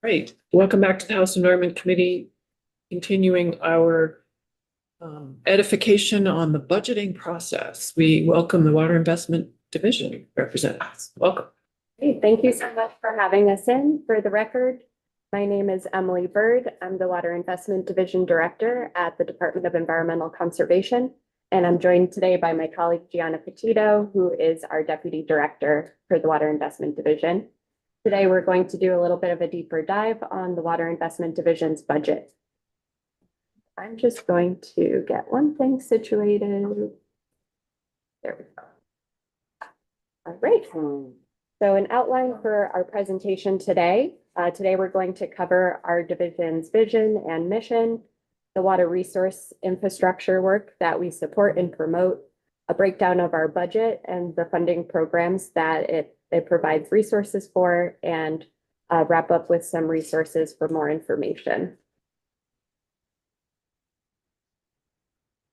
Great. Welcome back to the House Environment Committee, continuing our edification on the budgeting process. We welcome the Water Investment Division representatives. Welcome. Hey, thank you so much for having us in. For the record, my name is Emily Bird. I'm the Water Investment Division Director at the Department of Environmental Conservation. And I'm joined today by my colleague Gianna Petito, who is our Deputy Director for the Water Investment Division. Today, we're going to do a little bit of a deeper dive on the Water Investment Division's budget. I'm just going to get one thing situated. There we go. All right. So an outline for our presentation today. Today, we're going to cover our division's vision and mission, the water resource infrastructure work that we support and promote, a breakdown of our budget and the funding programs that it provides resources for, and wrap up with some resources for more information.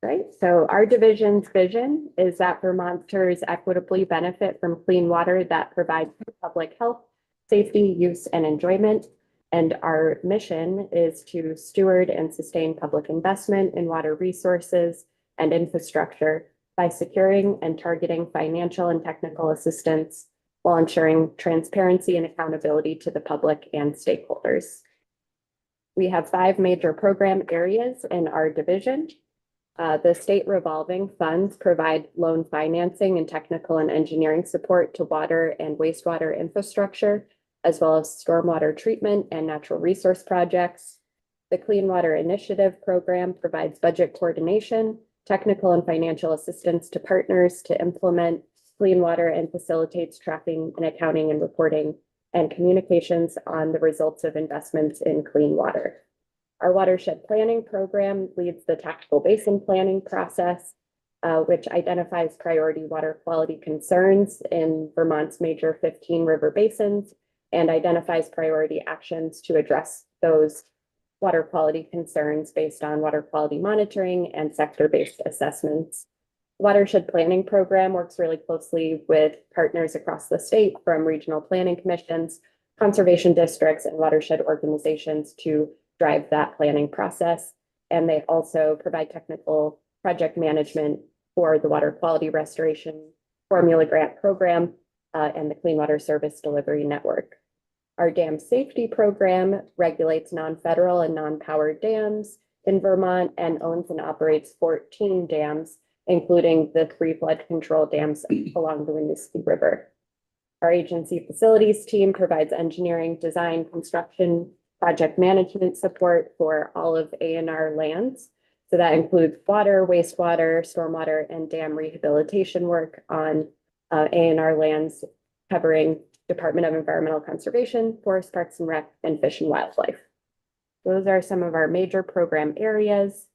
Right, so our division's vision is that Vermonters equitably benefit from clean water that provides public health, safety, use, and enjoyment. And our mission is to steward and sustain public investment in water resources and infrastructure by securing and targeting financial and technical assistance while ensuring transparency and accountability to the public and stakeholders. We have 5 major program areas in our division. The state revolving funds provide loan financing and technical and engineering support to water and wastewater infrastructure, as well as stormwater treatment and natural resource projects. The Clean Water Initiative program provides budget coordination, technical and financial assistance to partners to implement clean water and facilitates tracking and accounting and reporting and communications on the results of investments in clean water. Our watershed planning program leads the tactical basin planning process, which identifies priority water quality concerns in Vermont's major 15 river basins and identifies priority actions to address those water quality concerns based on water quality monitoring and sector-based assessments. Watershed planning program works really closely with partners across the state, from regional planning commissions, conservation districts, and watershed organizations to drive that planning process. And they also provide technical project management for the water quality restoration formula grant program and the Clean Water Service Delivery Network. Our dam safety program regulates non-federal and non-powered dams in Vermont and owns and operates 14 dams, including the 3 flood control dams along the Winooski River. Our agency facilities team provides engineering, design, construction, project management support for all of A&R lands. So that includes water, wastewater, stormwater, and dam rehabilitation work on A&R lands covering Department of Environmental Conservation, Forest Parks and Rec, and Fish and Wildlife. Those are some of our major program areas.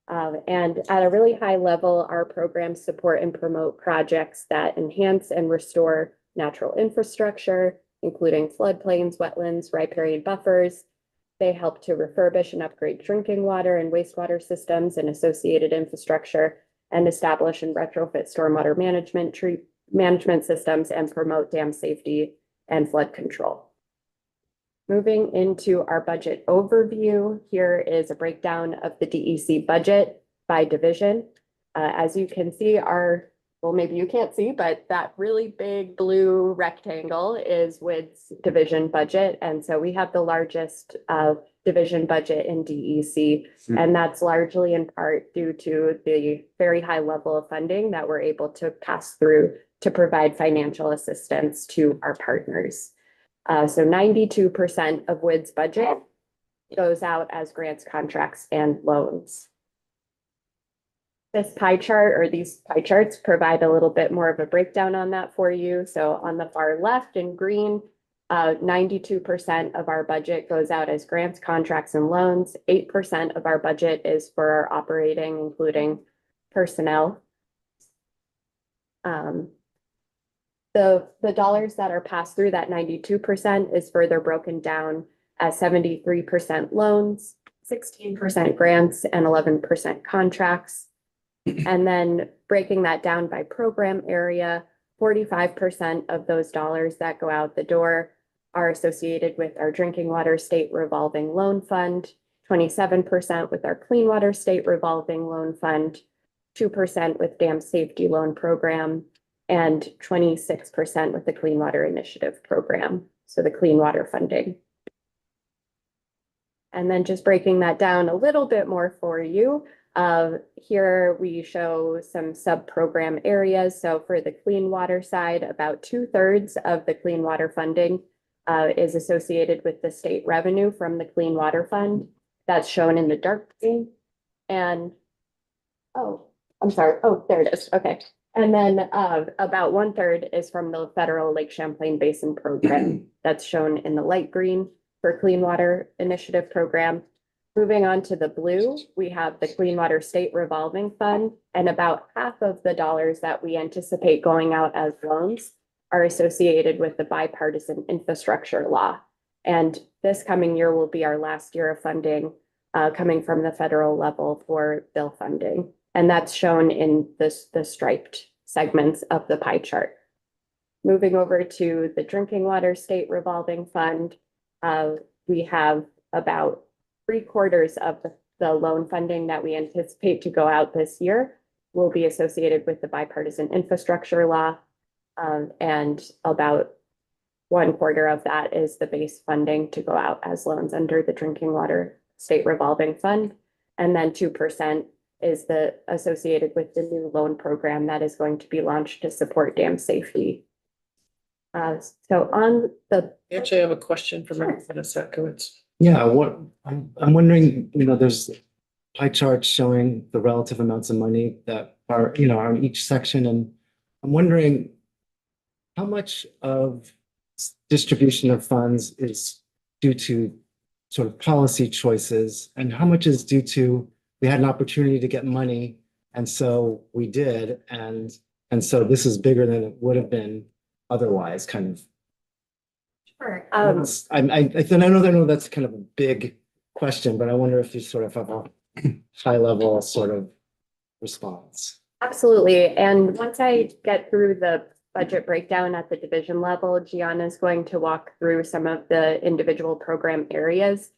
And at a really high level, our programs support and promote projects that enhance and restore natural infrastructure, including floodplains, wetlands, riparian buffers. They help to refurbish and upgrade drinking water and wastewater systems and associated infrastructure, and establish and retrofit stormwater management systems and promote dam safety and flood control. Moving into our budget overview, here is a breakdown of the DEC budget by division. As you can see, well, maybe you can't see, but that really big blue rectangle is WID's division budget. And so we have the largest division budget in DEC, and that's largely in part due to the very high level of funding that we're able to pass through to provide financial assistance to our partners. So 92% of WID's budget goes out as grants, contracts, and loans. This pie chart, or these pie charts, provide a little bit more of a breakdown on that for you. So on the far left in green, 92% of our budget goes out as grants, contracts, and loans. 8% of our budget is for our operating, including personnel. The dollars that are passed through that 92% is further broken down as 73% loans, 16% grants, and 11% contracts. And then breaking that down by program area, 45% of those dollars that go out the door are associated with our drinking water state revolving loan fund, 27% with our clean water state revolving loan fund, 2% with dam safety loan program, and 26% with the Clean Water Initiative program, so the clean water funding. And then just breaking that down a little bit more for you. Here we show some sub-program areas. So for the clean water side, about 2/3 of the clean water funding is associated with the state revenue from the Clean Water Fund. That's shown in the dark green. And, oh, I'm sorry. Oh, there it is. Okay. And then about 1/3 is from the federal Lake Champlain Basin program. That's shown in the light green for Clean Water Initiative program. Moving on to the blue, we have the Clean Water State Revolving Fund, and about half of the dollars that we anticipate going out as loans are associated with the bipartisan infrastructure law. And this coming year will be our last year of funding coming from the federal level for bill funding. And that's shown in the striped segments of the pie chart. Moving over to the Drinking Water State Revolving Fund, we have about 3/4 of the loan funding that we anticipate to go out this year will be associated with the bipartisan infrastructure law. And about 1/4 of that is the base funding to go out as loans under the Drinking Water State Revolving Fund. And then 2% is associated with the new loan program that is going to be launched to support dam safety. So on the. Actually, I have a question for Representative Sackowitz. Yeah, I'm wondering, there's pie charts showing the relative amounts of money that are in each section, and I'm wondering how much of distribution of funds is due to sort of policy choices, and how much is due to we had an opportunity to get money, and so we did, and so this is bigger than it would have been otherwise, kind of. Sure. I know that's kind of a big question, but I wonder if you sort of have a high level sort of response. Absolutely. And once I get through the budget breakdown at the division level, Gianna is going to walk through some of the individual program areas.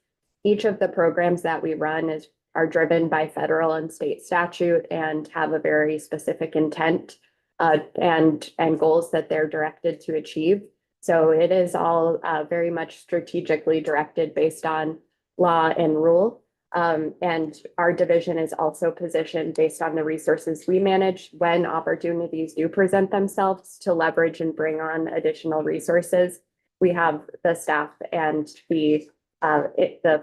Each of the programs that we run are driven by federal and state statute and have a very specific intent and goals that they're directed to achieve. So it is all very much strategically directed based on law and rule. And our division is also positioned based on the resources we manage when opportunities do present themselves to leverage and bring on additional resources. We have the staff and the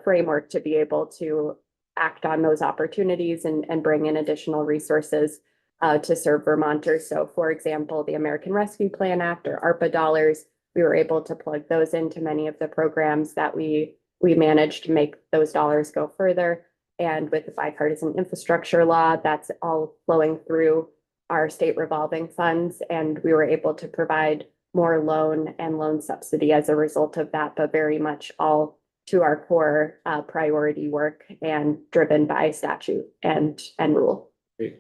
framework to be able to act on those opportunities and bring in additional resources to serve Vermonters. So for example, the American Rescue Plan Act or ARPA dollars, we were able to plug those into many of the programs that we managed to make those dollars go further. And with the bipartisan infrastructure law, that's all flowing through our state revolving funds. And we were able to provide more loan and loan subsidy as a result of that, but very much all to our core priority work and driven by statute and rule.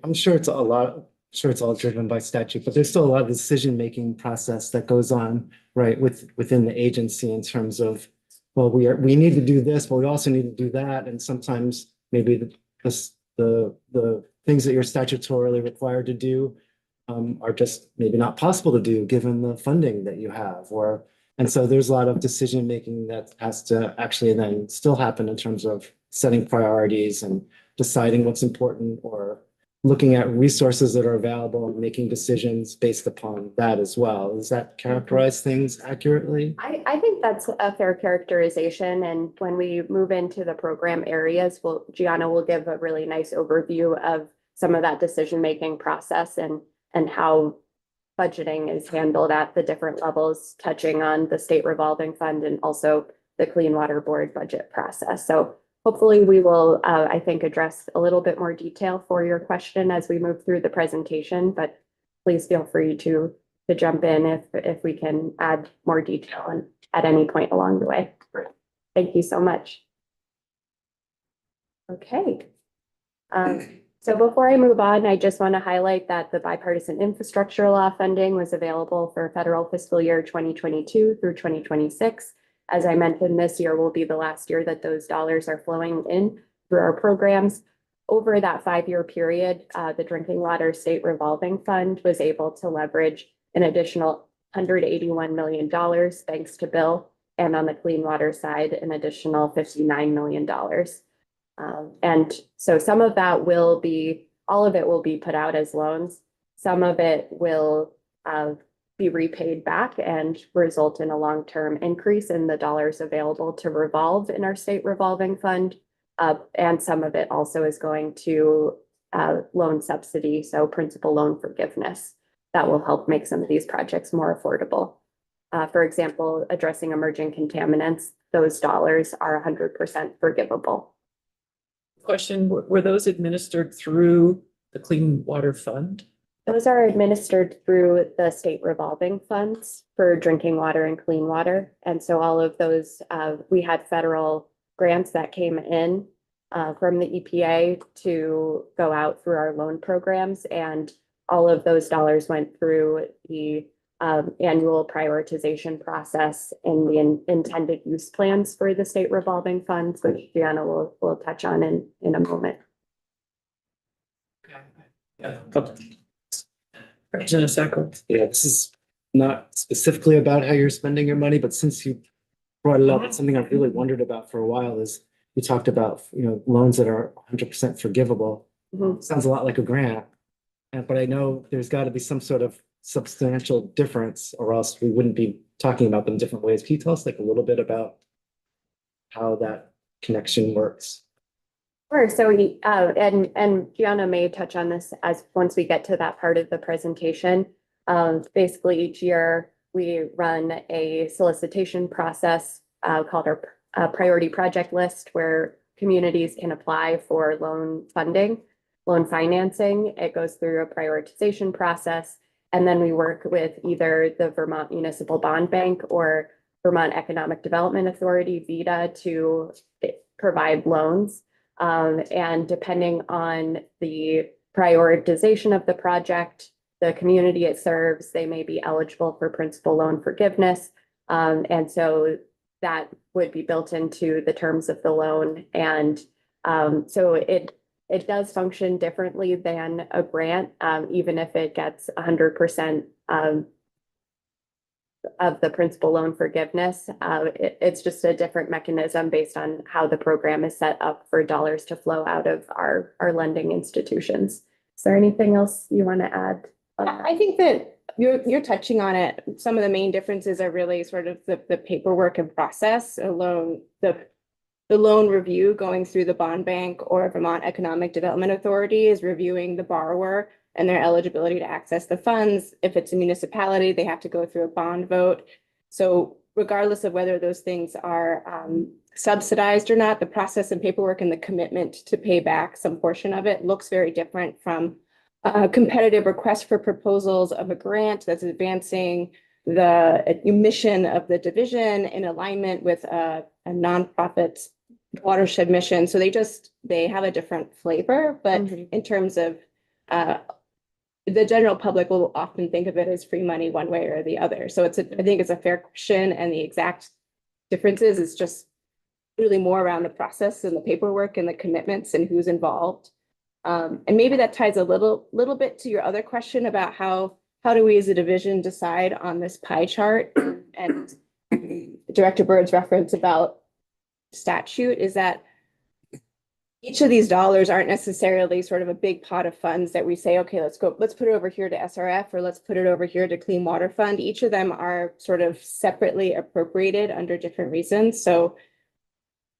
I'm sure it's all driven by statute, but there's still a lot of decision-making process that goes on, right, within the agency in terms of, well, we need to do this, but we also need to do that. And sometimes maybe the things that you're statutorily required to do are just maybe not possible to do given the funding that you have, and so there's a lot of decision-making that has to actually then still happen in terms of setting priorities and deciding what's important or looking at resources that are available and making decisions based upon that as well. Does that characterize things accurately? I think that's a fair characterization. And when we move into the program areas, Gianna will give a really nice overview of some of that decision-making process and how budgeting is handled at the different levels, touching on the state revolving fund and also the Clean Water Board budget process. So hopefully we will, I think, address a little bit more detail for your question as we move through the presentation, but please feel free to jump in if we can add more detail at any point along the way. Thank you so much. Okay. So before I move on, I just want to highlight that the bipartisan infrastructure law funding was available for federal fiscal year 2022 through 2026. As I mentioned, this year will be the last year that those dollars are flowing in through our programs. Over that 5-year period, the Drinking Water State Revolving Fund was able to leverage an additional $181 million thanks to Bill, and on the clean water side, an additional $59 million. And so some of that will be, all of it will be put out as loans. Some of it will be repaid back and result in a long-term increase in the dollars available to revolve in our state revolving fund. And some of it also is going to loan subsidy, so principal loan forgiveness. That will help make some of these projects more affordable. For example, addressing emerging contaminants, those dollars are 100% forgivable. Question, were those administered through the Clean Water Fund? Those are administered through the state revolving funds for drinking water and clean water. And so all of those, we had federal grants that came in from the EPA to go out through our loan programs. And all of those dollars went through the annual prioritization process in the intended use plans for the state revolving funds, which Gianna will touch on in a moment. Yeah. Representative Sacco. Yeah, this is not specifically about how you're spending your money, but since you brought it up, it's something I've really wondered about for a while is you talked about, loans that are 100% forgivable. Mhm. Sounds a lot like a grant. But I know there's got to be some sort of substantial difference or else we wouldn't be talking about them different ways. Can you tell us like a little bit about how that connection works? Sure. So and Gianna may touch on this as once we get to that part of the presentation. Basically, each year we run a solicitation process called our priority project list, where communities can apply for loan funding, loan financing. It goes through a prioritization process, and then we work with either the Vermont Municipal Bond Bank or Vermont Economic Development Authority, VEDA, to provide loans. And depending on the prioritization of the project, the community it serves, they may be eligible for principal loan forgiveness. And so that would be built into the terms of the loan. And so it does function differently than a grant, even if it gets 100% of the principal loan forgiveness. It's just a different mechanism based on how the program is set up for dollars to flow out of our lending institutions. Is there anything else you want to add? I think that you're touching on it. Some of the main differences are really sort of the paperwork and process alone. The loan review going through the bond bank or Vermont Economic Development Authority is reviewing the borrower and their eligibility to access the funds. If it's a municipality, they have to go through a bond vote. So regardless of whether those things are subsidized or not, the process and paperwork and the commitment to pay back some portion of it looks very different from a competitive request for proposals of a grant that's advancing the mission of the division in alignment with a nonprofit watershed mission. So they have a different flavor, but in terms of the general public will often think of it as free money one way or the other. So I think it's a fair question, and the exact differences is just really more around the process and the paperwork and the commitments and who's involved. And maybe that ties a little bit to your other question about how do we as a division decide on this pie chart, and Director Byrd's reference about statute is that each of these dollars aren't necessarily sort of a big pot of funds that we say, okay, let's put it over here to SRF or let's put it over here to Clean Water Fund. Each of them are sort of separately appropriated under different reasons. So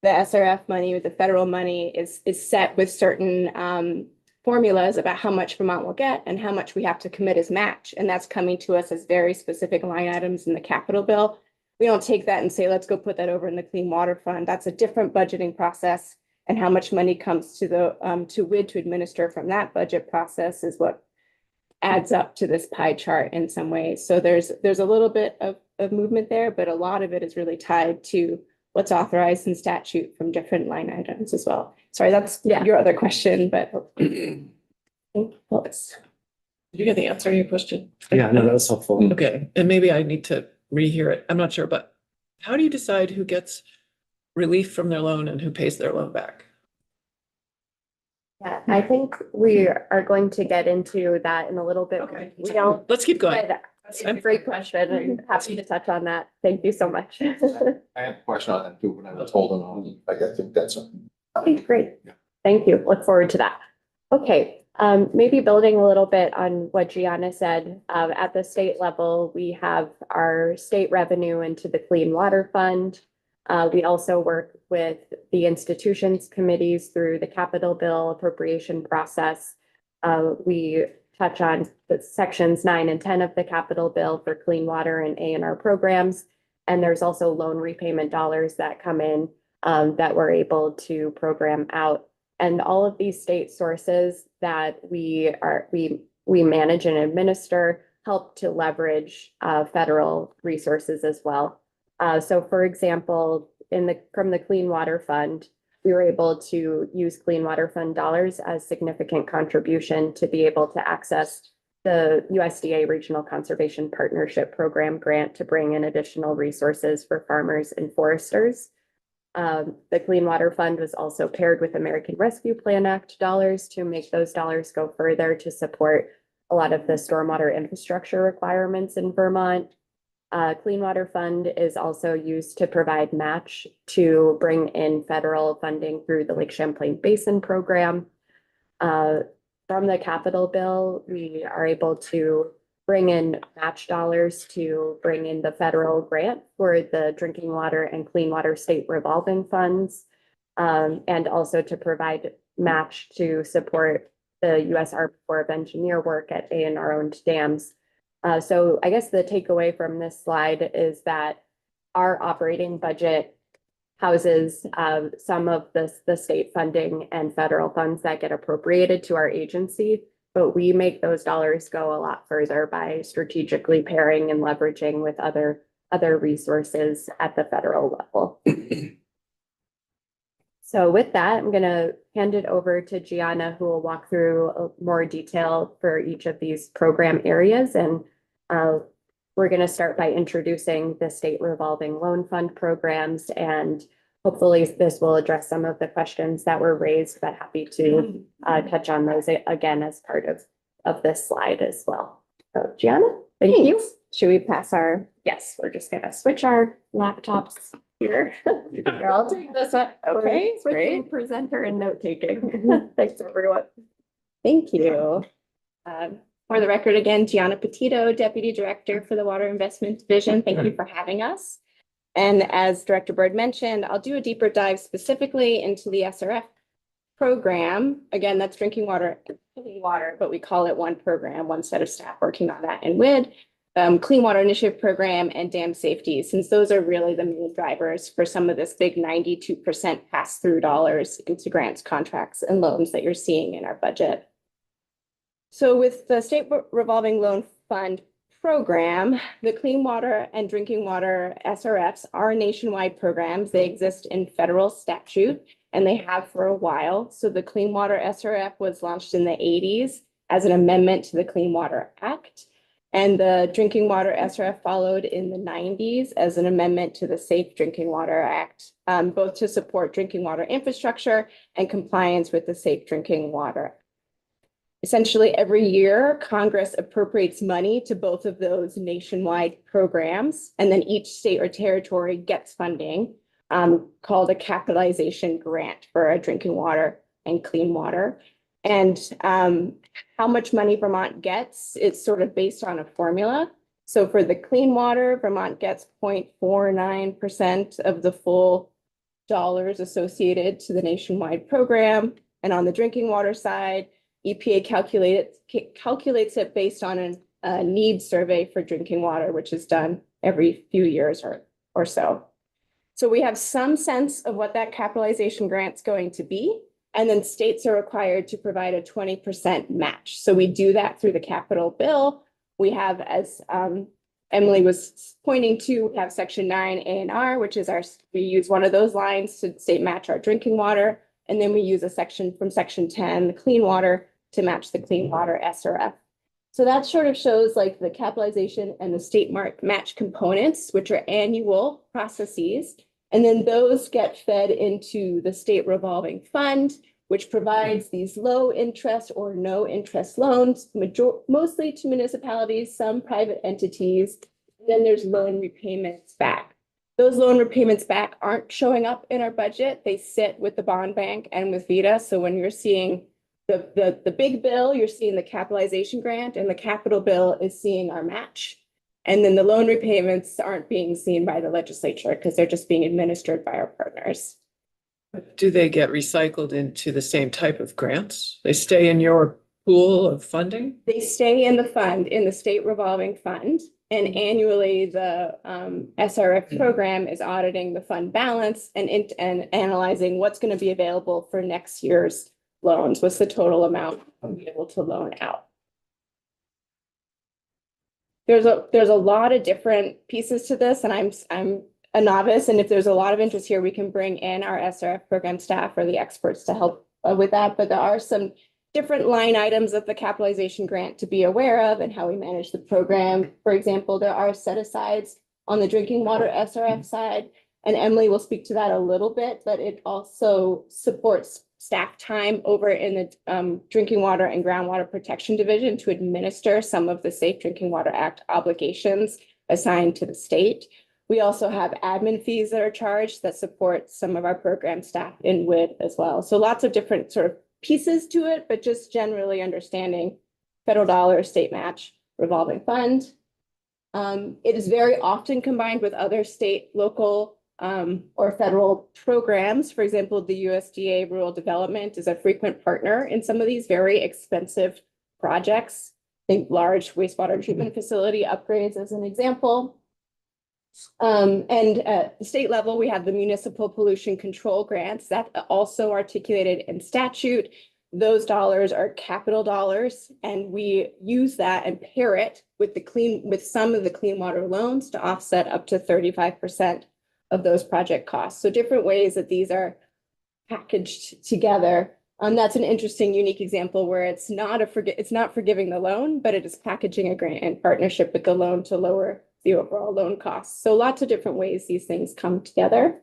the SRF money or the federal money is set with certain formulas about how much Vermont will get and how much we have to commit as match. And that's coming to us as very specific line items in the capital bill. We don't take that and say, let's go put that over in the Clean Water Fund. That's a different budgeting process. And how much money comes to the to WID to administer from that budget process is what adds up to this pie chart in some ways. So there's a little bit of movement there, but a lot of it is really tied to what's authorized in statute from different line items as well. Sorry, that's your other question, but Did you get the answer to your question? Yeah, no, that was helpful. Okay, and maybe I need to rehear it. I'm not sure, but how do you decide who gets relief from their loan and who pays their loan back? Yeah, I think we are going to get into that in a little bit. Okay, We don't, let's keep going. but it's a great question and happy to touch on that. Thank you so much. I have a question on that too, when I was holding on, like, I think that's. Okay, great. Yeah. Thank you. Look forward to that. Okay, maybe building a little bit on what Gianna said, at the state level, we have our state revenue into the Clean Water Fund. We also work with the institutions committees through the capital bill appropriation process. We touch on the sections 9 and 10 of the capital bill for clean water and A&R programs. And there's also loan repayment dollars that come in that we're able to program out. And all of these state sources that we manage and administer help to leverage federal resources as well. So for example, from the Clean Water Fund, we were able to use Clean Water Fund dollars as significant contribution to be able to access the USDA Regional Conservation Partnership Program grant to bring in additional resources for farmers and foresters. The Clean Water Fund was also paired with American Rescue Plan Act dollars to make those dollars go further to support a lot of the stormwater infrastructure requirements in Vermont. Clean Water Fund is also used to provide match to bring in federal funding through the Lake Champlain Basin Program. From the capital bill, we are able to bring in match dollars to bring in the federal grant for the drinking water and clean water state revolving funds. And also to provide match to support the U.S. Army Corps of Engineer work at A&R owned dams. So I guess the takeaway from this slide is that our operating budget houses some of the state funding and federal funds that get appropriated to our agency, but we make those dollars go a lot further by strategically pairing and leveraging with other resources at the federal level. So with that, I'm going to hand it over to Gianna, who will walk through more detail for each of these program areas. And we're going to start by introducing the state revolving loan fund programs, and hopefully this will address some of the questions that were raised, but happy to touch on those again as part of this slide as well. So Gianna, thank you. Should we pass our? Yes, we're just going to switch our laptops here. Here, I'll take this one. Okay, We're switching great. presenter and note taking. Thanks, everyone. Thank you. For the record, again, Gianna Petito, Deputy Director for the Water Investment Division. Thank you for having us. And as Director Bird mentioned, I'll do a deeper dive specifically into the SRF program. Again, that's drinking water, clean water, but we call it one program, one set of staff working on that in WID. Clean Water Initiative Program and dam safety, since those are really the main drivers for some of this big 92% pass-through dollars into grants, contracts, and loans that you're seeing in our budget. So with the State Revolving Loan Fund program, the Clean Water and Drinking Water SRFs are nationwide programs. They exist in federal statute, and they have for a while. So the Clean Water SRF was launched in the 80s as an amendment to the Clean Water Act. And the Drinking Water SRF followed in the 90s as an amendment to the Safe Drinking Water Act, both to support drinking water infrastructure and compliance with the Safe Drinking Water. Essentially, every year, Congress appropriates money to both of those nationwide programs, and then each state or territory gets funding called a capitalization grant for a drinking water and clean water. And how much money Vermont gets, it's sort of based on a formula. So for the clean water, Vermont gets 0.49% of the full dollars associated to the nationwide program. And on the drinking water side, EPA calculates it based on a needs survey for drinking water, which is done every few years or so. So we have some sense of what that capitalization grant's going to be. And then states are required to provide a 20% match. So we do that through the capital bill. We have, as Emily was pointing to, we have section 9 A&R, which is we use one of those lines to state match our drinking water. And then we use a section from section 10, the clean water, to match the clean water SRF. So that sort of shows like the capitalization and the state match components, which are annual processes. And then those get fed into the state revolving fund, which provides these low interest or no interest loans, mostly to municipalities, some private entities. Then there's loan repayments back. Those loan repayments back aren't showing up in our budget. They sit with the bond bank and with VITA. So when you're seeing the big bill, you're seeing the capitalization grant, and the capital bill is seeing our match. And then the loan repayments aren't being seen by the legislature because they're just being administered by our partners. Do they get recycled into the same type of grants? They stay in your pool of funding? They stay in the fund, in the state revolving fund. And annually, the SRF program is auditing the fund balance and analyzing what's going to be available for next year's loans. What's the total amount available to loan out? There's a lot of different pieces to this, and I'm a novice. And if there's a lot of interest here, we can bring in our SRF program staff or the experts to help with that. But there are some different line items of the capitalization grant to be aware of and how we manage the program. For example, there are set asides on the drinking water SRF side, and Emily will speak to that a little bit, but it also supports staff time over in the Drinking Water and Groundwater Protection Division to administer some of the Safe Drinking Water Act obligations assigned to the state. We also have admin fees that are charged that support some of our program staff in WID as well. So lots of different sort of pieces to it, but just generally understanding federal dollars, state match, revolving fund. It is very often combined with other state, local, or federal programs. For example, the USDA Rural Development is a frequent partner in some of these very expensive projects. Think large wastewater treatment facility upgrades as an example. And at the state level, we have the municipal pollution control grants that also articulated in statute. Those dollars are capital dollars, and we use that and pair it with some of the clean water loans to offset up to 35% of those project costs. So different ways that these are packaged together. That's an interesting, unique example where it's not forgiving the loan, but it is packaging a grant in partnership with the loan to lower the overall loan costs. So lots of different ways these things come together.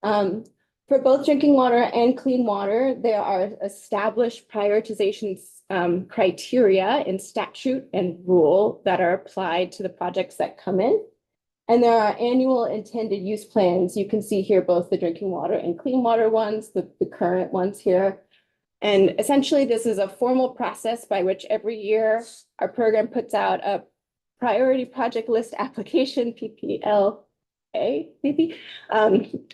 For both drinking water and clean water, there are established prioritization criteria in statute and rule that are applied to the projects that come in. And there are annual intended use plans. You can see here both the drinking water and clean water ones, the current ones here. And essentially, this is a formal process by which every year our program puts out a priority project list application, PPLA, maybe,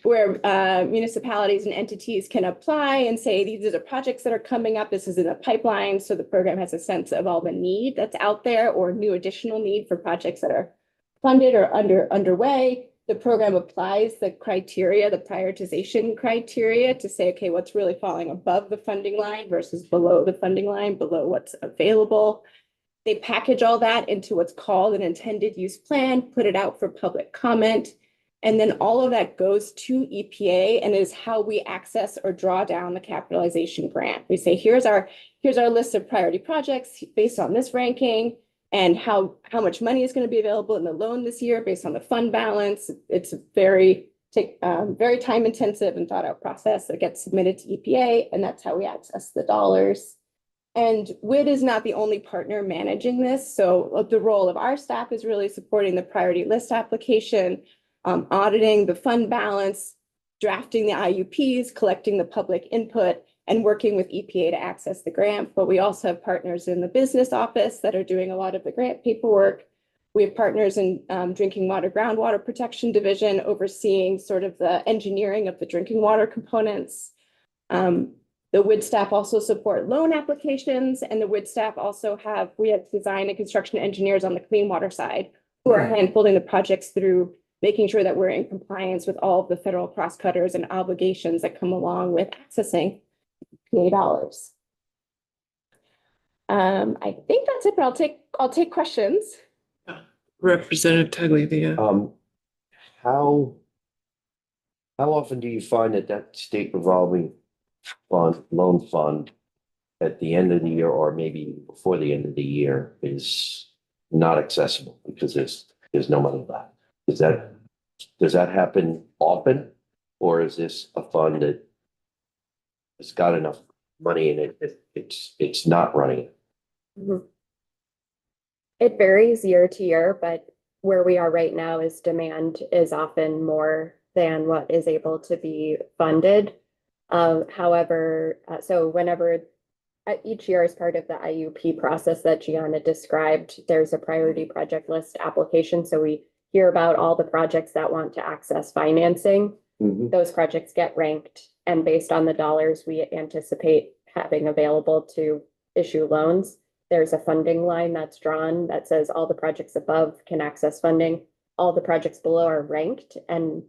where municipalities and entities can apply and say, these are the projects that are coming up. This is in the pipeline. So the program has a sense of all the need that's out there or new additional need for projects that are funded or underway. The program applies the criteria, the prioritization criteria to say, okay, what's really falling above the funding line versus below the funding line, below what's available. They package all that into what's called an intended use plan, put it out for public comment, and then all of that goes to EPA and is how we access or draw down the capitalization grant. We say, here's our list of priority projects based on this ranking and how much money is going to be available in the loan this year based on the fund balance. It's a very time intensive and thought out process that gets submitted to EPA, and that's how we access the dollars. And WID is not the only partner managing this. So the role of our staff is really supporting the priority list application, auditing the fund balance, drafting the IUPs, collecting the public input, and working with EPA to access the grant. But we also have partners in the business office that are doing a lot of the grant paperwork. We have partners in Drinking Water Groundwater Protection Division overseeing sort of the engineering of the drinking water components. The WID staff also support loan applications, and the WID staff also we have design and construction engineers on the clean water side who are hand-holding the projects through making sure that we're in compliance with all of the federal cross-cutters and obligations that come along with accessing PA dollars. I think that's it, but I'll take questions. Representative Tagliavia. How often do you find that state revolving loan fund at the end of the year or maybe before the end of the year is not accessible because there's no money left. Does that happen often? Or is this a fund that has got enough money in it, it's not running? Mhm. It varies year to year, but where we are right now is demand is often more than what is able to be funded. However, so whenever each year as part of the IUP process that Gianna described, there's a priority project list application. So we hear about all the projects that want to access financing. Those projects get ranked, and based on the dollars we anticipate having available to issue loans, there's a funding line that's drawn that says all the projects above can access funding. All the projects below are ranked and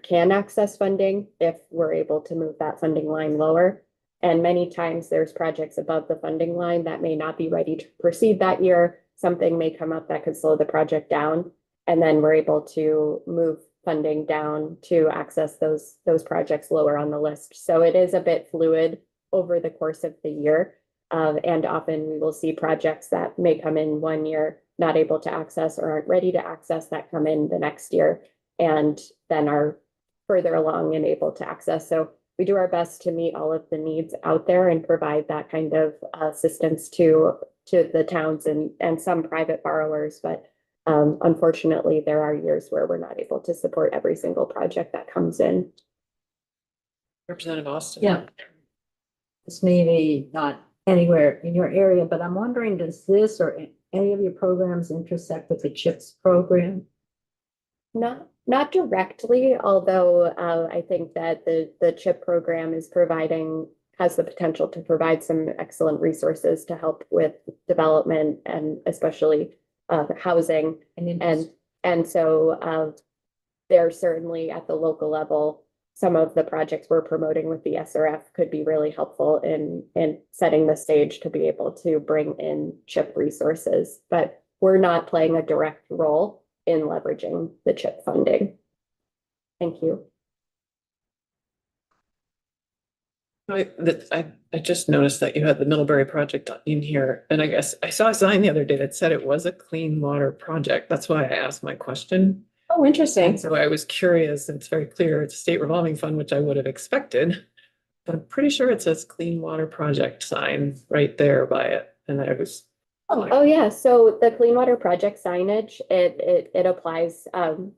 can access funding if we're able to move that funding line lower. And many times there's projects above the funding line that may not be ready to proceed that year. Something may come up that could slow the project down. And then we're able to move funding down to access those projects lower on the list. So it is a bit fluid over the course of the year. And often we will see projects that may come in one year, not able to access or aren't ready to access, that come in the next year and then are further along and able to access. So we do our best to meet all of the needs out there and provide that kind of assistance to the towns and some private borrowers. But unfortunately, there are years where we're not able to support every single project that comes in. Representative Austin. Yeah. This may be not anywhere in your area, but I'm wondering, does this or any of your programs intersect with the CHIPS program? Not directly, although I think that the CHIP program has the potential to provide some excellent resources to help with development and especially housing. And so there certainly at the local level, some of the projects we're promoting with the SRF could be really helpful in setting the stage to be able to bring in CHIP resources. But we're not playing a direct role in leveraging the CHIP funding. Thank you. I just noticed that you had the Middlebury project in here, and I guess I saw a sign the other day that said it was a clean water project. That's why I asked my question. Oh, interesting. And so I was curious, and it's very clear it's a state revolving fund, which I would have expected. But I'm pretty sure it says clean water project sign right there by it. And I was, Oh, yeah. So the Clean Water Project signage, it applies.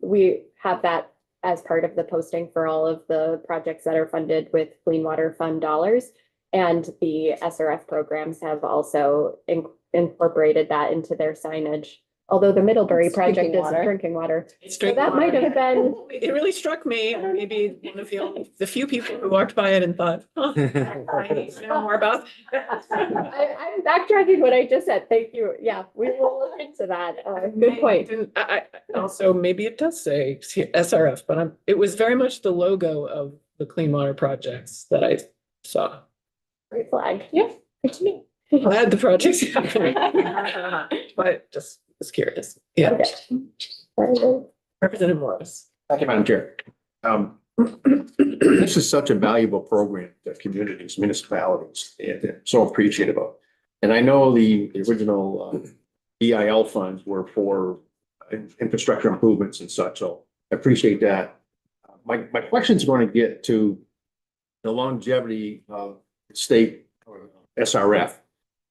We have that as part of the posting for all of the projects that are funded with Clean Water Fund dollars. And the SRF programs have also incorporated that into their signage. Although the Middlebury It's project drinking is water. drinking water. it's So that might have been, It really struck me, maybe one of the few people who walked by it and thought, huh, I need to know more about. I'm backtracking what I just said. Thank you. Yeah, we will look into that. Good point. I also, maybe it does say SRF, but it was very much the logo of the clean water projects that I saw. Great flag. Yeah, good to know. Glad the projects. But just was curious. Yeah, Okay. Representative Morris. Thank you, Madam Chair. This is such a valuable program that communities, municipalities, and so appreciative of. And I know the original EIL funds were for infrastructure improvements and such, so I appreciate that. My question is going to get to the longevity of state or SRF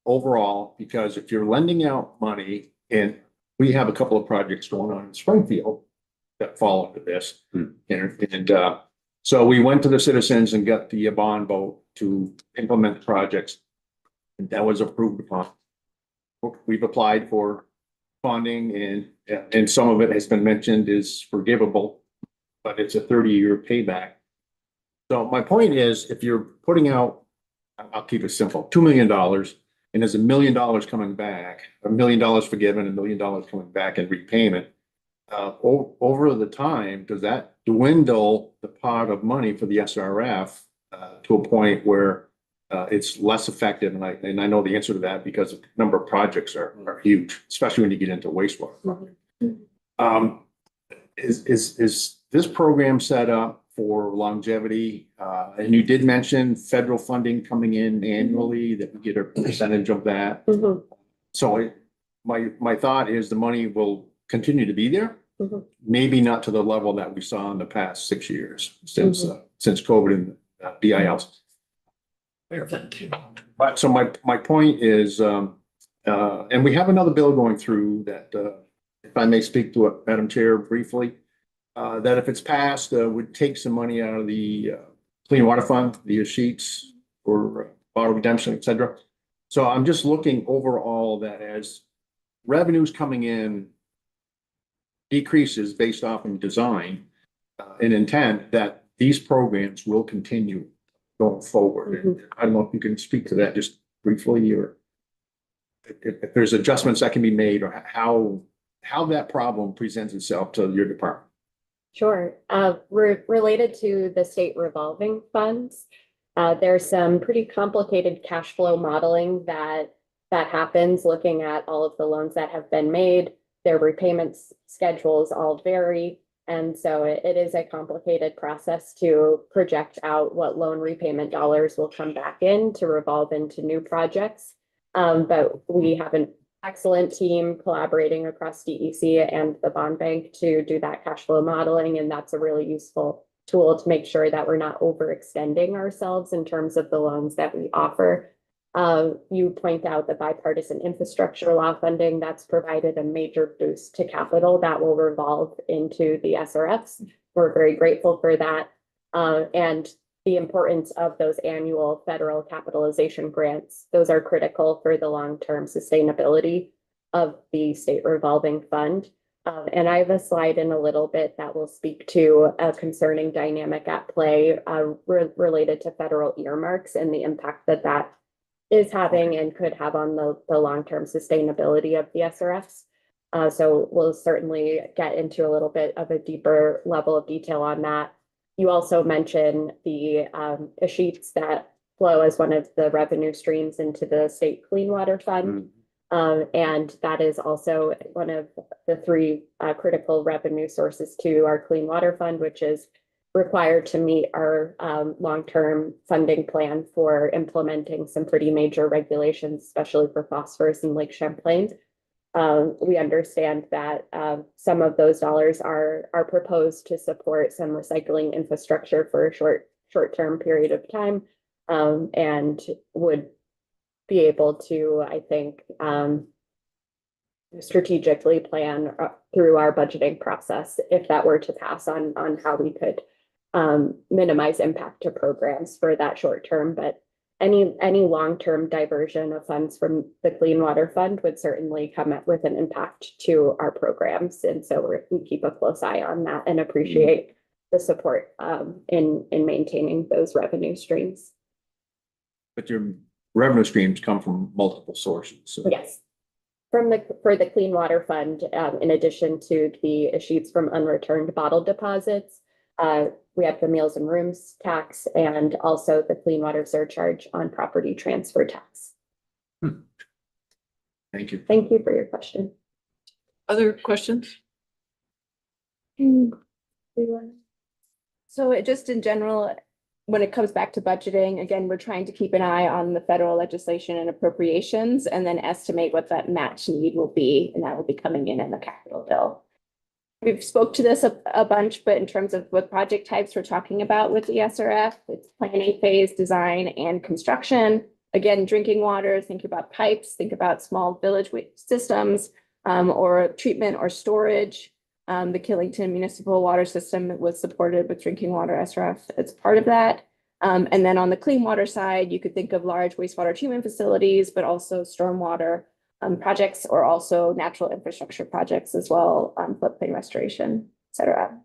overall, because if you're lending out money, and we have a couple of projects going on in Springfield that fall into this. And so we went to the citizens and got the bond vote to implement projects. And that was approved upon. We've applied for funding and some of it has been mentioned is forgivable, but it's a 30-year payback. So my point is, if you're putting out, I'll keep it simple, $2 million, and there's $1 million coming back, $1 million forgiven, $1 million coming back in repayment. Over the time, does that dwindle the pot of money for the SRF to a point where it's less effective? And I know the answer to that because the number of projects are huge, especially when you get into wastewater. Is this program set up for longevity. And you did mention federal funding coming in annually, that we get a percentage of that. Mhm, So my thought is the money will continue to be there. mhm. Maybe not to the level that we saw in the past 6 years since COVID and BILs. But so my point is, and we have another bill going through that, if I may speak to it, Madam Chair, briefly, that if it's passed, would take some money out of the Clean Water Fund, the sheets for bottle redemption, et cetera. So I'm just looking overall that as revenues coming in decreases based off of design and intent, that these programs will continue going forward. And I don't know if you can speak to that just briefly, or if there's adjustments that can be made, or how that problem presents itself to your department. Sure. Related to the state revolving funds, there's some pretty complicated cash flow modeling that happens looking at all of the loans that have been made. Their repayments schedules all vary. And so it is a complicated process to project out what loan repayment dollars will come back in to revolve into new projects. But we have an excellent team collaborating across DEC and the bond bank to do that cash flow modeling. And that's a really useful tool to make sure that we're not overextending ourselves in terms of the loans that we offer. You point out the bipartisan infrastructure law funding that's provided a major boost to capital that will revolve into the SRFs. We're very grateful for that. And the importance of those annual federal capitalization grants. Those are critical for the long-term sustainability of the state revolving fund. And I have a slide in a little bit that will speak to a concerning dynamic at play related to federal earmarks and the impact that is having and could have on the long-term sustainability of the SRFs. So we'll certainly get into a little bit of a deeper level of detail on that. You also mentioned the sheets that flow as one of the revenue streams into the state clean water fund. And that is also one of the three critical revenue sources to our clean water fund, which is required to meet our long-term funding plan for implementing some pretty major regulations, especially for phosphorus in Lake Champlain. We understand that some of those dollars are proposed to support some recycling infrastructure for a short-term period of time, and would be able to, I think, strategically plan through our budgeting process if that were to pass on how we could minimize impact to programs for that short term. But any long-term diversion of funds from the Clean Water Fund would certainly come up with an impact to our programs. And so we keep a close eye on that and appreciate the support in maintaining those revenue streams. But your revenue streams come from multiple sources. So. Yes. For the Clean Water Fund, in addition to the sheets from unreturned bottle deposits, we have the Meals and Rooms tax and also the clean water surcharge on property transfer tax. Thank you. Thank you for your question. Other questions? So just in general, when it comes back to budgeting, again, we're trying to keep an eye on the federal legislation and appropriations and then estimate what that match need will be. And that will be coming in the capital bill. We've spoke to this a bunch, but in terms of what project types we're talking about with the SRF, it's planning phase, design, and construction. Again, drinking water, think about pipes, think about small village systems, or treatment or storage. The Killington Municipal Water System was supported with drinking water SRF as part of that. And then on the clean water side, you could think of large wastewater treatment facilities, but also stormwater projects, or also natural infrastructure projects as well, floodplain restoration, et cetera.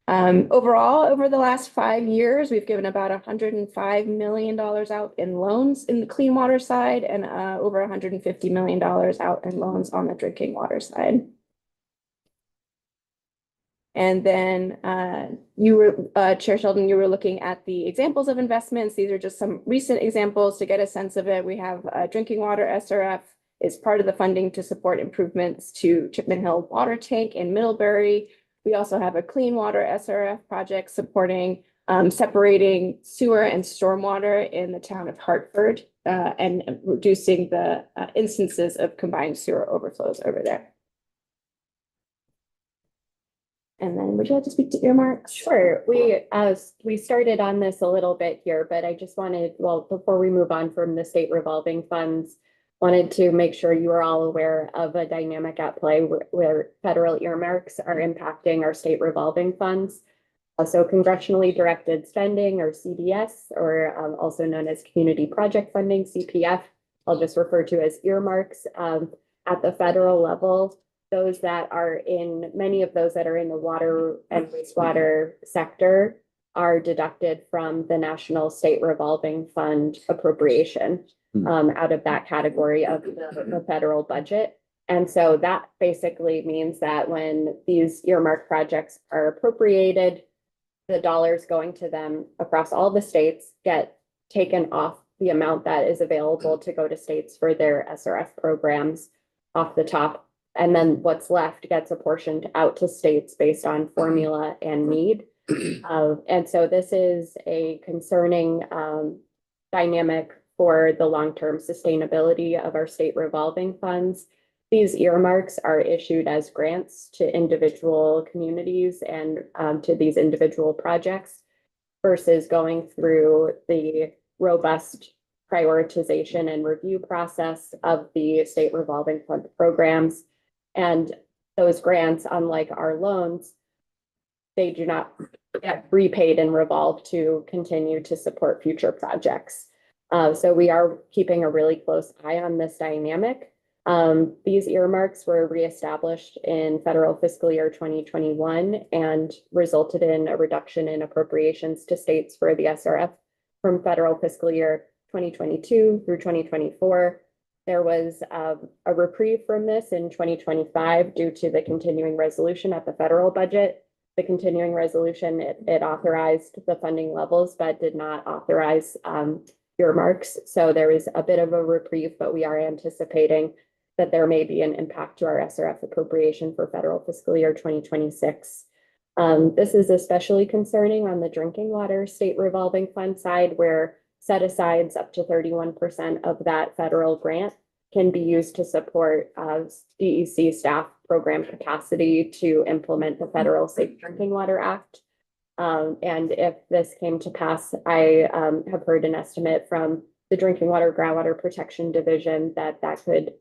Overall, over the last 5 years, we've given about $105 million out in loans in the clean water side and over $150 million out in loans on the drinking water side. And then Chair Sheldon, you were looking at the examples of investments. These are just some recent examples to get a sense of it. We have drinking water SRF is part of the funding to support improvements to Chipman Hill Water Tank in Middlebury. We also have a clean water SRF project supporting separating sewer and stormwater in the town of Hartford and reducing the instances of combined sewer overflows over there. And then would you like to speak to earmarks? Sure, we started on this a little bit here, but I just wanted, well, before we move on from the state revolving funds, wanted to make sure you are all aware of a dynamic at play where federal earmarks are impacting our state revolving funds. So congressionally directed spending, or CDS, or also known as community project funding, CPF. I'll just refer to as earmarks. At the federal level, those that are in, many of those that are in the water and wastewater sector are deducted from the National State Revolving Fund appropriation out of that category of the federal budget. And so that basically means that when these earmark projects are appropriated, the dollars going to them across all the states get taken off the amount that is available to go to states for their SRF programs off the top. And then what's left gets apportioned out to states based on formula and need. And so this is a concerning dynamic for the long-term sustainability of our state revolving funds. These earmarks are issued as grants to individual communities and to these individual projects versus going through the robust prioritization and review process of the state revolving fund programs. And those grants, unlike our loans, they do not get repaid and revolve to continue to support future projects. So we are keeping a really close eye on this dynamic. These earmarks were reestablished in federal fiscal year 2021 and resulted in a reduction in appropriations to states for the SRF from federal fiscal year 2022 through 2024. There was a reprieve from this in 2025 due to the continuing resolution at the federal budget. The continuing resolution, it authorized the funding levels, but did not authorize earmarks. So there is a bit of a reprieve, but we are anticipating that there may be an impact to our SRF appropriation for federal fiscal year 2026. This is especially concerning on the drinking water state revolving fund side, where set-asides up to 31% of that federal grant can be used to support DEC staff program capacity to implement the Federal Safe Drinking Water Act. And if this came to pass, I have heard an estimate from the Drinking Water Groundwater Protection Division that could,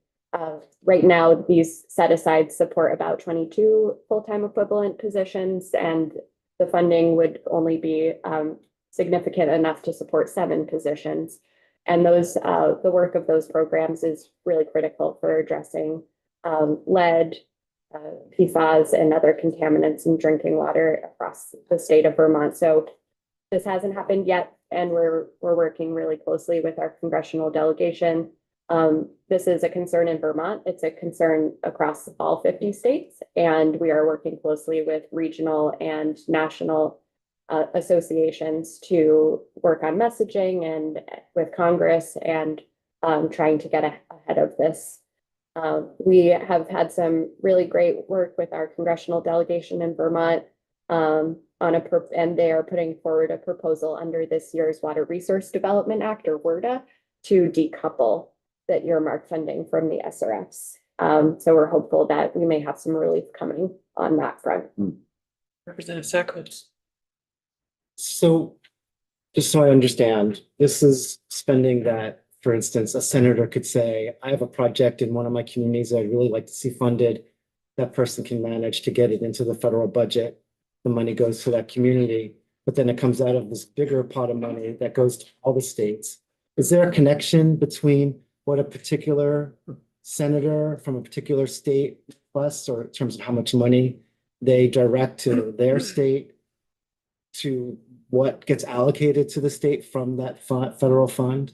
right now, these set-asides support about 22 full-time equivalent positions, and the funding would only be significant enough to support 7 positions. And those, the work of those programs is really critical for addressing lead, PFAS, and other contaminants in drinking water across the state of Vermont. So this hasn't happened yet, and we're working really closely with our congressional delegation. This is a concern in Vermont. It's a concern across all 50 states, and we are working closely with regional and national associations to work on messaging and with Congress and trying to get ahead of this. We have had some really great work with our congressional delegation in Vermont and they are putting forward a proposal under this year's Water Resource Development Act, or WRDA, to decouple the earmark funding from the SRFs. So we're hopeful that we may have some relief coming on that front. Representative Sacklers. So, just so I understand, this is spending that, for instance, a senator could say, I have a project in one of my communities that I'd really like to see funded. That person can manage to get it into the federal budget. The money goes to that community, but then it comes out of this bigger pot of money that goes to all the states. Is there a connection between what a particular senator from a particular state requests, or in terms of how much money they direct to their state, to what gets allocated to the state from that federal fund?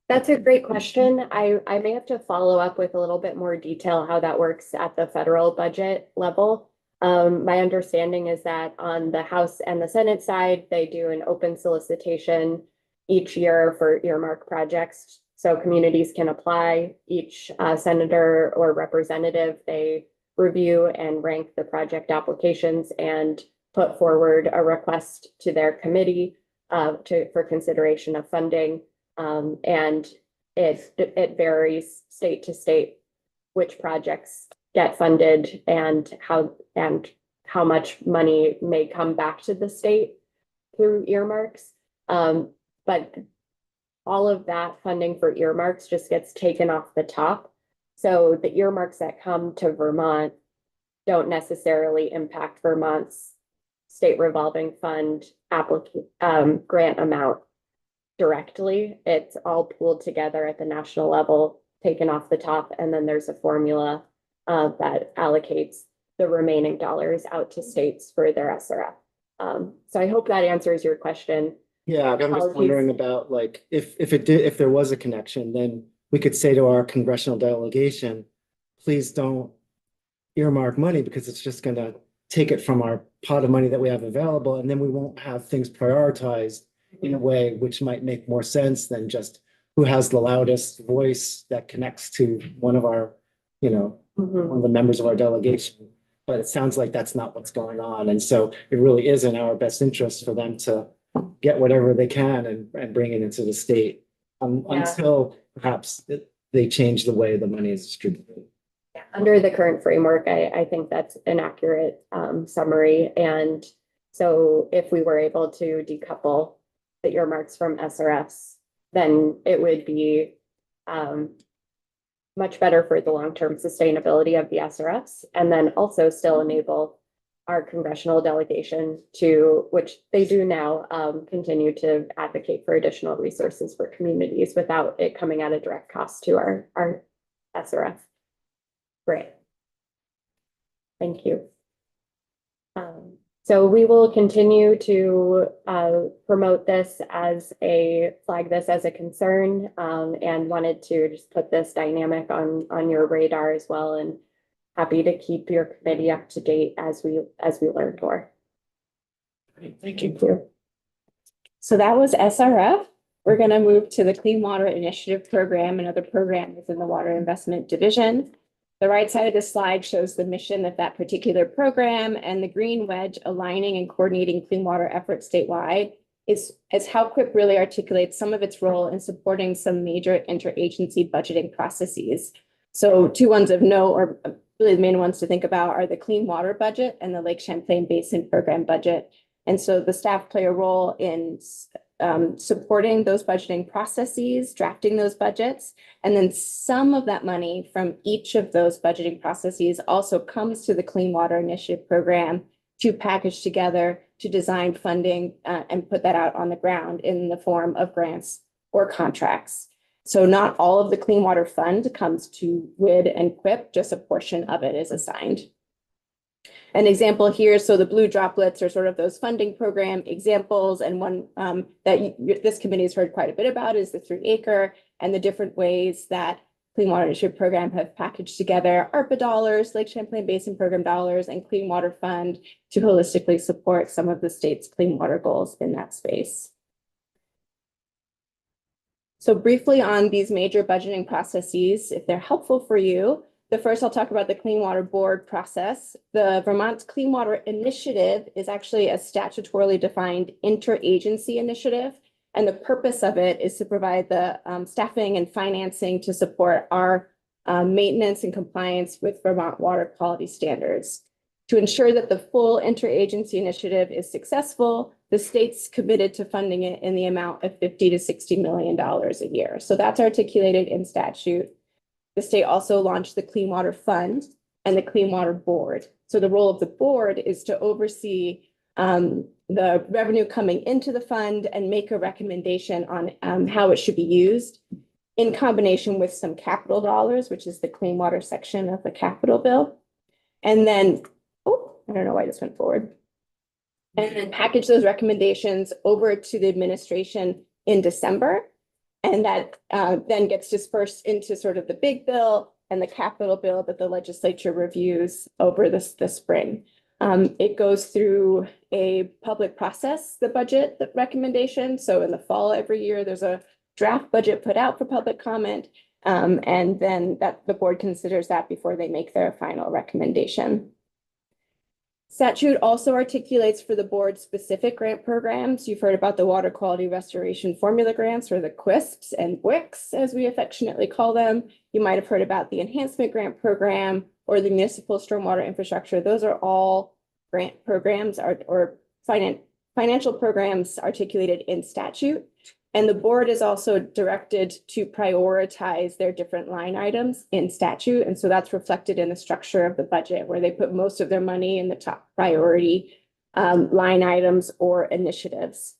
That's a great question. I may have to follow up with a little bit more detail how that works at the federal budget level. My understanding is that on the House and the Senate side, they do an open solicitation each year for earmark projects. So communities can apply. Each senator or representative, they review and rank the project applications and put forward a request to their committee for consideration of funding. And it varies state to state which projects get funded and how much money may come back to the state through earmarks. But all of that funding for earmarks just gets taken off the top. So the earmarks that come to Vermont don't necessarily impact Vermont's state revolving fund grant amount directly. It's all pooled together at the national level, taken off the top, and then there's a formula that allocates the remaining dollars out to states for their SRF. So I hope that answers your question. Yeah, I'm just Apologies. wondering about like, if there was a connection, then we could say to our congressional delegation, please don't earmark money because it's just gonna take it from our pot of money that we have available, and then we won't have things prioritized in a way which might make more sense than just who has the loudest voice that connects to one of our, one of the members of our delegation. But it sounds like that's not what's going on. And so it really is in our best interest for them to get whatever they can and bring it into the state until perhaps they change the way the money is distributed. Under the current framework, I think that's an accurate summary. And so if we were able to decouple the earmarks from SRFs, then it would be much better for the long-term sustainability of the SRFs, and then also still enable our congressional delegation to, which they do now, continue to advocate for additional resources for communities without it coming at a direct cost to our SRF. Great. Thank you. So we will continue to promote this flag this as a concern, and wanted to just put this dynamic on your radar as well, and happy to keep your committee up to date as we learn more. Great, thank you. Thank you. So that was SRF. We're going to move to the Clean Water Initiative Program, another program within the Water Investment Division. The right side of the slide shows the mission of that particular program, and the green wedge aligning and coordinating clean water efforts statewide is how CWIP really articulates some of its role in supporting some major interagency budgeting processes. So two ones of note, or really the main ones to think about, are the clean water budget and the Lake Champlain Basin Program budget. And so the staff play a role in supporting those budgeting processes, drafting those budgets, and then some of that money from each of those budgeting processes also comes to the Clean Water Initiative Program to package together, to design funding, and put that out on the ground in the form of grants or contracts. So not all of the Clean Water Fund comes to WID and CWIP, just a portion of it is assigned. An example here, so the blue droplets are sort of those funding program examples, and one that this committee has heard quite a bit about is the 3-acre and the different ways that Clean Water Initiative Program have packaged together ARPA dollars, Lake Champlain Basin Program dollars, and Clean Water Fund to holistically support some of the state's clean water goals in that space. So briefly on these major budgeting processes, if they're helpful for you, the first I'll talk about the Clean Water Board process. The Vermont Clean Water Initiative is actually a statutorily defined interagency initiative. And the purpose of it is to provide the staffing and financing to support our maintenance and compliance with Vermont water quality standards. To ensure that the full interagency initiative is successful, the state's committed to funding it in the amount of $50 to $60 million a year. So that's articulated in statute. The state also launched the Clean Water Fund and the Clean Water Board. So the role of the board is to oversee the revenue coming into the fund and make a recommendation on how it should be used in combination with some capital dollars, which is the clean water section of the capital bill. And then, I don't know why this went forward. And then package those recommendations over to the administration in December. And that then gets dispersed into sort of the big bill and the capital bill that the legislature reviews over the spring. It goes through a public process, the recommendation. So in the fall every year, there's a draft budget put out for public comment. And then that the board considers that before they make their final recommendation. Statute also articulates for the board specific grant programs. You've heard about the Water Quality Restoration Formula Grants, or the QUISPs and WICs, as we affectionately call them. You might have heard about the Enhancement Grant Program or the Municipal Stormwater Infrastructure. Those are all grant programs or financial programs articulated in statute. And the board is also directed to prioritize their different line items in statute. And so that's reflected in the structure of the budget, where they put most of their money in the top priority line items or initiatives.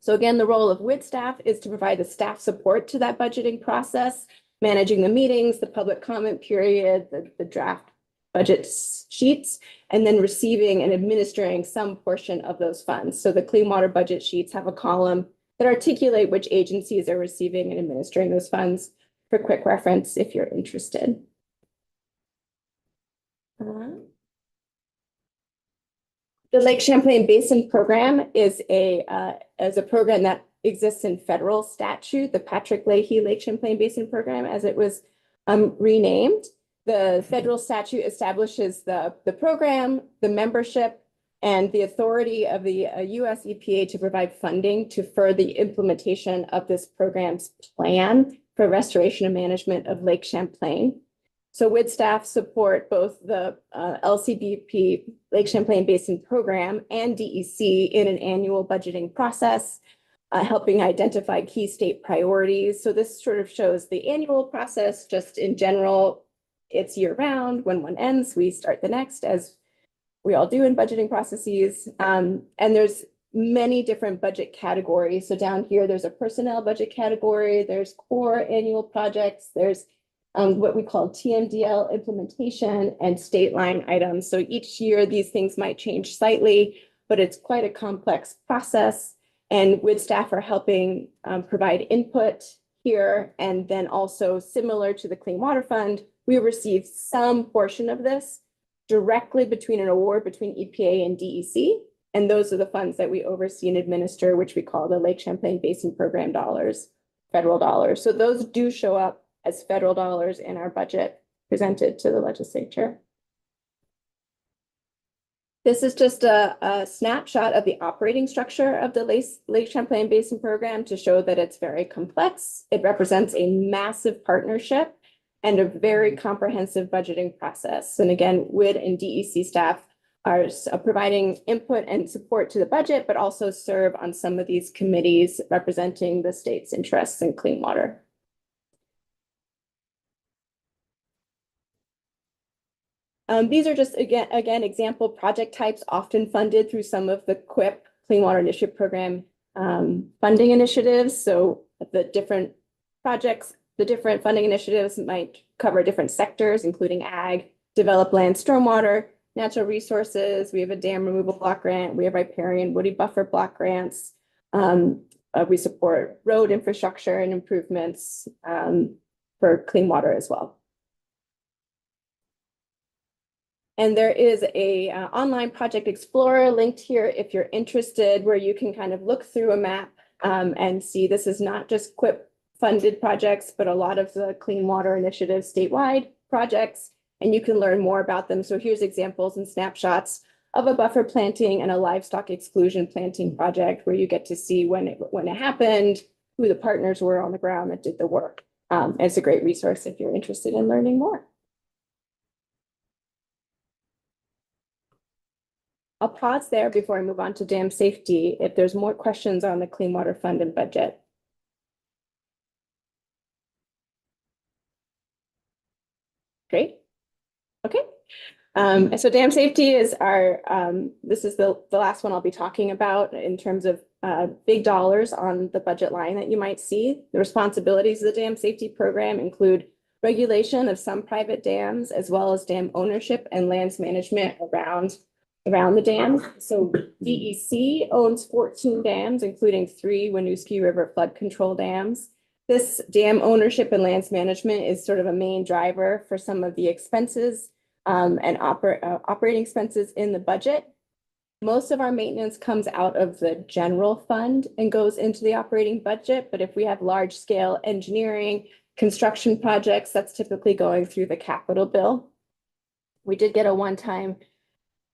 So again, the role of WID staff is to provide the staff support to that budgeting process, managing the meetings, the public comment period, the draft budget sheets, and then receiving and administering some portion of those funds. So the clean water budget sheets have a column that articulate which agencies are receiving and administering those funds, for quick reference if you're interested. The Lake Champlain Basin Program is a program that exists in federal statute, the Patrick Leahy Lake Champlain Basin Program, as it was renamed. The federal statute establishes the program, the membership, and the authority of the US EPA to provide funding to further the implementation of this program's plan for restoration and management of Lake Champlain. So WID staff support both the LCBP Lake Champlain Basin Program and DEC in an annual budgeting process, helping identify key state priorities. So this sort of shows the annual process. Just in general, it's year round. When one ends, we start the next, as we all do in budgeting processes. And there's many different budget categories. So down here, there's a personnel budget category, there's core annual projects, there's what we call TMDL implementation and state line items. So each year, these things might change slightly, but it's quite a complex process. And WID staff are helping provide input here. And then also, similar to the Clean Water Fund, we receive some portion of this directly between an award between EPA and DEC. And those are the funds that we oversee and administer, which we call the Lake Champlain Basin Program dollars, federal dollars. So those do show up as federal dollars in our budget presented to the legislature. This is just a snapshot of the operating structure of the Lake Champlain Basin Program to show that it's very complex. It represents a massive partnership and a very comprehensive budgeting process. And again, WID and DEC staff are providing input and support to the budget, but also serve on some of these committees representing the state's interests in clean water. These are just, again, example project types often funded through some of the CWIP, Clean Water Initiative Program funding initiatives. So the different projects, the different funding initiatives might cover different sectors, including ag, developed land, stormwater, natural resources. We have a dam removal block grant. We have riparian woody buffer block grants. We support road infrastructure and improvements for clean water as well. And there is a online project explorer linked here if you're interested, where you can kind of look through a map and see this is not just CWIP funded projects, but a lot of the Clean Water Initiative statewide projects, and you can learn more about them. So here's examples and snapshots of a buffer planting and a livestock exclusion planting project, where you get to see when it happened, who the partners were on the ground that did the work. It's a great resource if you're interested in learning more. I'll pause there before I move on to dam safety if there's more questions on the Clean Water Fund and budget. Great. Okay. So dam safety is our, this is the last one I'll be talking about in terms of big dollars on the budget line that you might see. The responsibilities of the dam safety program include regulation of some private dams, as well as dam ownership and lands management around the dam. So DEC owns 14 dams, including 3 Winooski River flood control dams. This dam ownership and lands management is sort of a main driver for some of the expenses and operating expenses in the budget. Most of our maintenance comes out of the general fund and goes into the operating budget. But if we have large scale engineering, construction projects, that's typically going through the capital bill. We did get a one-time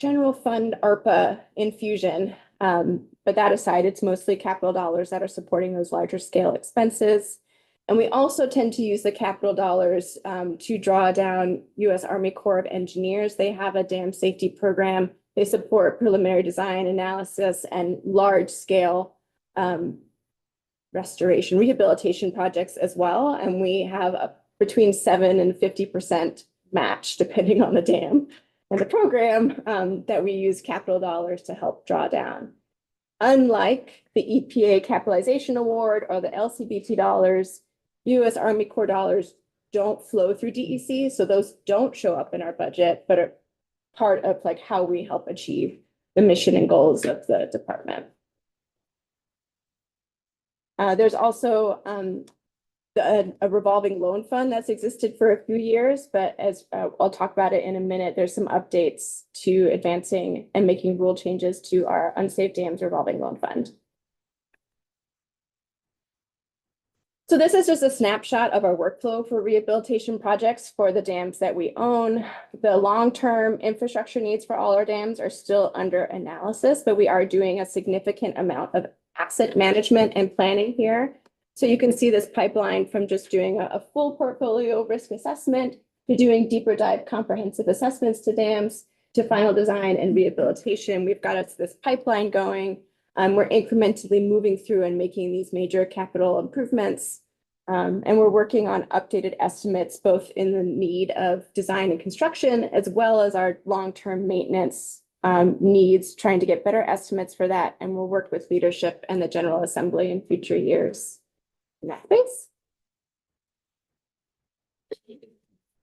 general fund ARPA infusion. But that aside, it's mostly capital dollars that are supporting those larger scale expenses. And we also tend to use the capital dollars to draw down U.S. Army Corps of Engineers. They have a dam safety program. They support preliminary design analysis and large scale restoration, rehabilitation projects as well. And we have between 7 and 50% match depending on the dam and the program that we use capital dollars to help draw down. Unlike the EPA capitalization award or the LCBT dollars, U.S. Army Corps dollars don't flow through DEC, so those don't show up in our budget, but are part of like how we help achieve the mission and goals of the department. There's also a revolving loan fund that's existed for a few years, but as I'll talk about it in a minute, there's some updates to advancing and making rule changes to our unsafe dams revolving loan fund. So this is just a snapshot of our workflow for rehabilitation projects for the dams that we own. The long-term infrastructure needs for all our dams are still under analysis, but we are doing a significant amount of asset management and planning here. So you can see this pipeline from just doing a full portfolio risk assessment to doing deeper dive comprehensive assessments to dams to final design and rehabilitation. We've got this pipeline going. We're incrementally moving through and making these major capital improvements. And we're working on updated estimates, both in the need of design and construction, as well as our long-term maintenance needs, trying to get better estimates for that. And we'll work with leadership and the General Assembly in future years. In that space.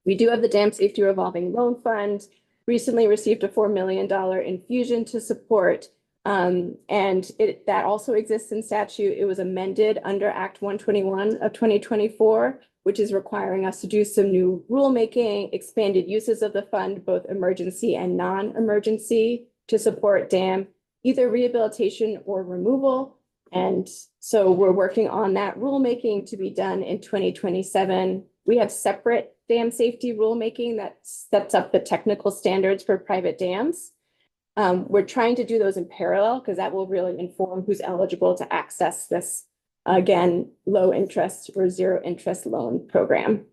We do have the Dam Safety Revolving Loan Fund, recently received a $4 million infusion to support. And that also exists in statute. It was amended under Act 121 of 2024, which is requiring us to do some new rulemaking, expanded uses of the fund, both emergency and non-emergency, to support dam, either rehabilitation or removal. And so we're working on that rulemaking to be done in 2027. We have separate dam safety rulemaking that sets up the technical standards for private dams. We're trying to do those in parallel because that will really inform who's eligible to access this, again, low interest or zero interest loan program.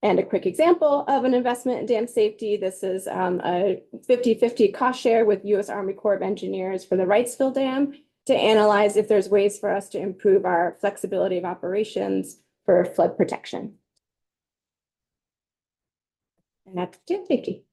And a quick example of an investment in dam safety. This is a 50-50 cost share with U.S. Army Corps of Engineers for the Wrightsville Dam to analyze if there's ways for us to improve our flexibility of operations for flood protection. And that's dam safety.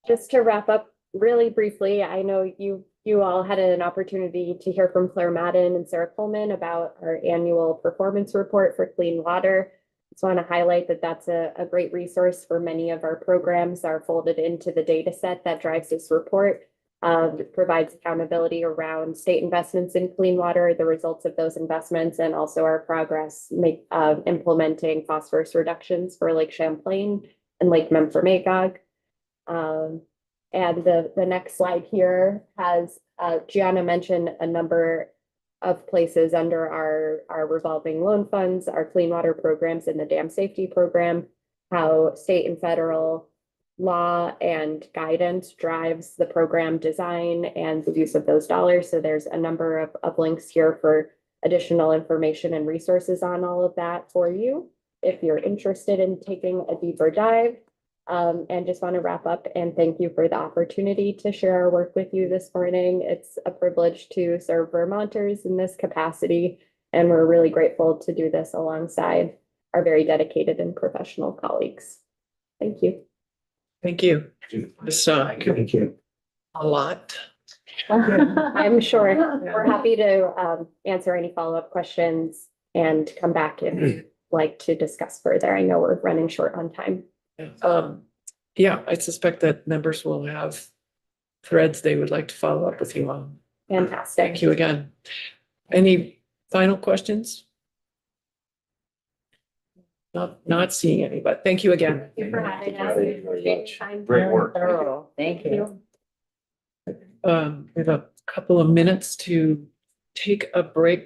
Just to wrap up really briefly, I know you all had an opportunity to hear from Claire Madden and Sarah Coleman about our annual performance report for clean water. Just want to highlight that that's a great resource for many of our programs are folded into the data set that drives this report. It provides accountability around state investments in clean water, the results of those investments, and also our progress implementing phosphorus reductions for Lake Champlain and Lake Memphremagog. And the next slide here has Gianna mentioned a number of places under our revolving loan funds, our clean water programs, and the dam safety program, how state and federal law and guidance drives the program design and the use of those dollars. So there's a number of links here for additional information and resources on all of that for you if you're interested in taking a deeper dive. And just want to wrap up and thank you for the opportunity to share our work with you this morning. It's a privilege to serve Vermonters in this capacity, and we're really grateful to do this alongside our very dedicated and professional colleagues. Thank you. Thank you. It's Thank you. a lot. I'm sure we're happy to answer any follow-up questions and come back if you'd like to discuss further. I know we're running short on time. Yeah, I suspect that members will have threads they would like to follow up with you on. Fantastic. Thank you again. Any final questions? Not seeing any, but thank you again. Thank you for having us. Thank you very much. Great work. Thorough. Thank you. We have a couple of minutes to take a break